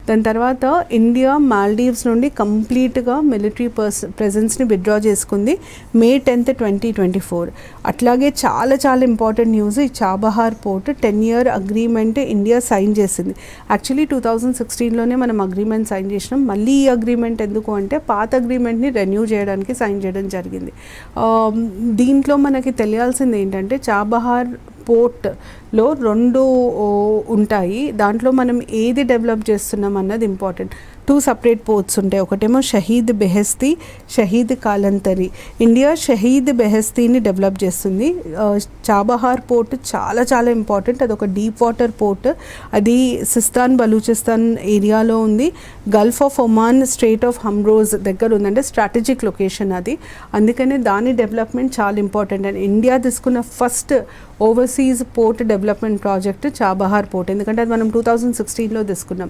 దాని తర్వాత India Maldives నుండి కంప్లీట్గా మిలిటరీ ప్రెజెన్స్ని విత్డ్రా చేసుకుంది May 10th, 2024. అట్లాగే చాలా చాలా ఇంపార్టెంట్ న్యూస్, ఈ Chabahar port 10-year agreement India sign చేసింది. యాక్చువల్లీ 2016లోనే మనం అగ్రిమెంట్ సైన్ చేసినాం. మళ్ళీ ఈ అగ్రిమెంట్ ఎందుకు అంటే పాత అగ్రిమెంట్ని రెన్యూ చేయడానికి సైన్ చేయడం జరిగింది. దీంట్లో మనకి తెలియాల్సింది ఏంటంటే చాబహార్ పోర్ట్లో 2 ఉంటాయి. దాంట్లో మనం ఏది డెవలప్ చేస్తున్నాం అన్నది ఇంపార్టెంట్. 2 separate పోర్ట్స్ ఉంటాయి. ఒకటేమో Shahid Beheshti, Shahid Kalantari. India Shahid బెహెస్తిని డెవలప్ చేస్తుంది. చాబహార్ పోర్ట్ చాలా చాలా ఇంపార్టెంట్. అదొక డీప్ వాటర్ పోర్ట్. అది సిస్తాన్ బలూచిస్తాన్ ఏరియాలో ఉంది. Gulf of Oman, Strait of హమ్రోజ్ దగ్గర ఉందంటే స్ట్రాటజిక్ లొకేషన్ అది. అందుకనే దాని డెవలప్మెంట్ చాలా ఇంపార్టెంట్. అండ్ ఇండియా తీసుకున్న first overseas port development project Chabahar port. ఎందుకంటే అది మనం 2016లో తీసుకున్నాం.